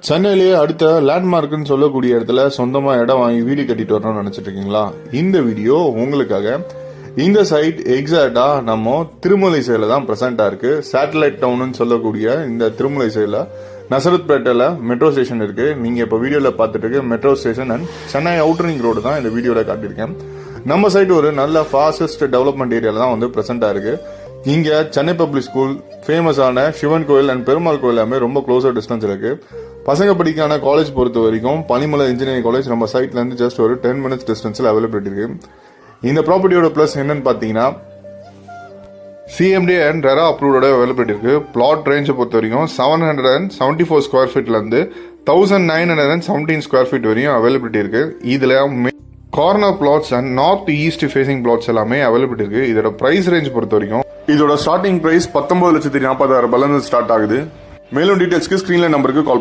சென்னையிலேயே அடுத்த லேண்ட்மார்க்னு சொல்லக்கூடிய இடத்துல சொந்தமா இடம் வாங்கி வீடு கட்டிட்டு வரணும்னு நினைச்சிட்டு இருக்கீங்களா? இந்த வீடியோ உங்களுக்காக. இந்த சைட் எக்ஸாக்டா நம்ம திருமலை சைடுல தான் பிரசண்டா இருக்கு. சேட்டலைட் டவுன் சொல்லக்கூடிய இந்த திருமலை சைடுல நசரத்பேட்டையில மெட்ரோ ஸ்டேஷன் இருக்கு. நீங்க இப்ப வீடியோல பார்த்துட்டு இருக்க metro station and Chennai outer ring road தான் இந்த வீடியோல காட்டியிருக்கேன். நம்ம சைட் ஒரு நல்ல ஃபாஸ்டஸ்ட் டெவலப்மெண்ட் ஏரியால தான் வந்து பிரசண்டா இருக்கு. இங்க சென்னை பப்ளிக் ஸ்கூல், ஃபேமஸான சிவன் கோயில் அண்ட் பெருமாள் கோயில் எல்லாமே ரொம்ப க்ளோஸர் டிஸ்டன்ஸ் இருக்கு. பசங்க படிக்கான காலேஜ் பொறுத்த வரைக்கும் பனிமலை இன்ஜினியரிங் காலேஜ் நம்ம சைட்ல இருந்து ஜஸ்ட் ஒரு 10 minutes டிஸ்டன்ஸ்ல அவைலபிலிட்டி இருக்கு. இந்த ப்ராப்பர்ட்டியோட பிளஸ் என்னன்னு பாத்தீங்கன்னா சிஎம்டி அண்ட் ரெரா அப்ரூவோட அவைலபிலிட்டி இருக்கு. பிளாட் ரேஞ்சை பொறுத்த வரைக்கும் 774 ஸ்கொயர் ஃபீட்ல இருந்து 1917 ஸ்கொயர் ஃபீட் வரையும் அவைலபிலிட்டி இருக்கு. இதுல corner plots and north east facing plots எல்லாமே அவைலபிலிட்டி இருக்கு. இதோட பிரைஸ் ரேஞ்ச் பொறுத்த வரைக்கும் இதோட ஸ்டார்டிங் பிரைஸ் 19,40,000 ஸ்டார்ட் ஆகுது. மேலும் டீடைல்ஸ்க்கு ஸ்கிரீன்ல நம்பருக்கு கால்